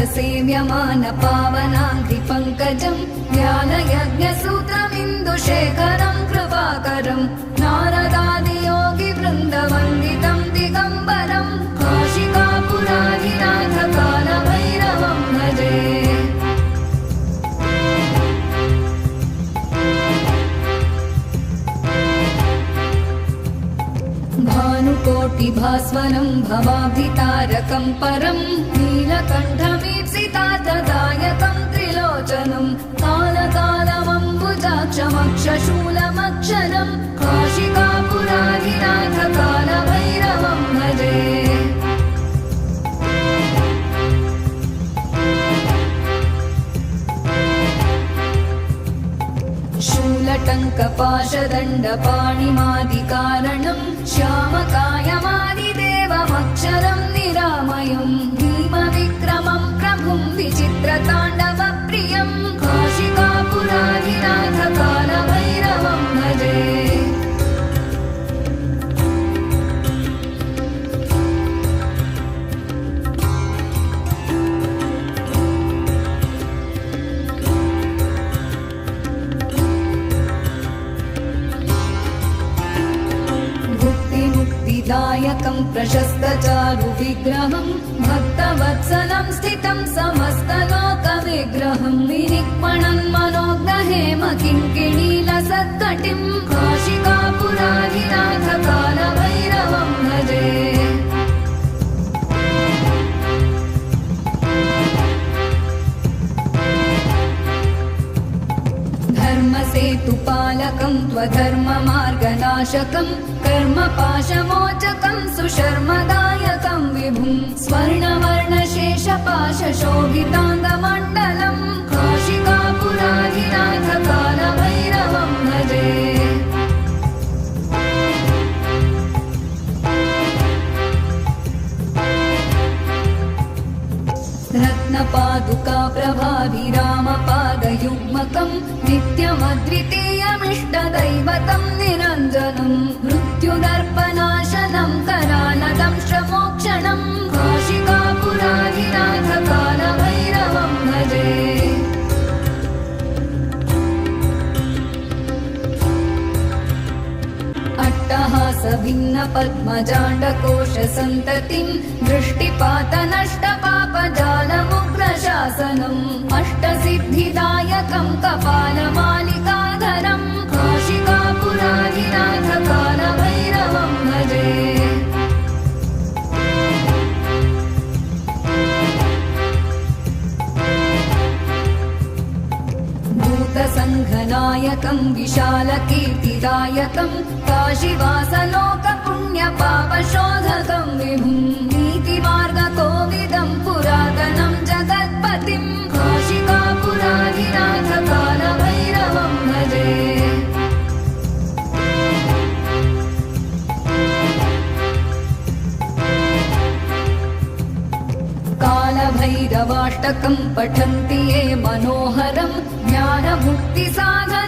सेव्यमान पावनाङ्घ्रिपङ्कजं ज्ञानयज्ञसूत्रमिन्दुशेखरं कृपाकरं नारदादियोगिवृन्दवन्दितं दिगम्बरं काशिकापुराधिनाथ कालभैरवं भजे। भानुकोटिभास्वरं भवाब्धितारकं परं नीलकण्ठमीप्सितार्थदायकं त्रिलोचनं कालकालमम्बुजाक्षमक्षशूलमक्षरं काशिकापुराधिनाथ कालभैरवं भजे। शूलटङ्कपाशदण्डपाणिमादिकारणं श्यामकायमादिदेवमक्षरं निरामयं भीमविक्रमं प्रभुं विचित्रताण्डवप्रियं काशिकापुराधिनाथ कालभैरवं भजे। दायकं प्रशस्तचारुविग्रहं भक्तवत्सलं स्थितं समस्तलोकविग्रहं विनिक्मणन् मनोग्रहेम किङ्किणीलसत्कटिं काशिकापुराधिनाथ कालभैरवं भजे। धर्मसेतुपालकं त्वधर्ममार्गनाशकं कर्मपाशमोचकं सुशर्मदायकं विभुं स्वर्णवर्णशेषपाशशोभिताङ्गमण्डलं काशिकापुराधिनाथ कालभैरवं भजे। रत्नपादुकाप्रभाभिरामपादयुग्मकं नित्यमद्वितीयमिष्टदैवतं निरञ्जनं मृत्युदर्पनाशनं करालदंशमोक्षणं काशिकापुराधिनाथ कालभैरवं भजे। अट्टहासभिन्नपद्मजाण्डकोशसन्ततिं दृष्टिपातनष्टपापजालमुग्रशासनम् अष्टसिद्धिदायकं कपालमालिकाधरं काशिकापुराधिनाथ कालभैरवं भजे। भूतसङ्घनायकं विशालकीर्तिदायकं काशीवासलोकपुण्यपापशोधकं विभुं नीतिमार्गकोविदं पुरातनं जगत्पतिं काशिकापुराधिनाथ कालभैरवं भजे। कालभैरवाष्टकं पठन्ति ये मनोहरं ज्ञानमुक्तिसाधनं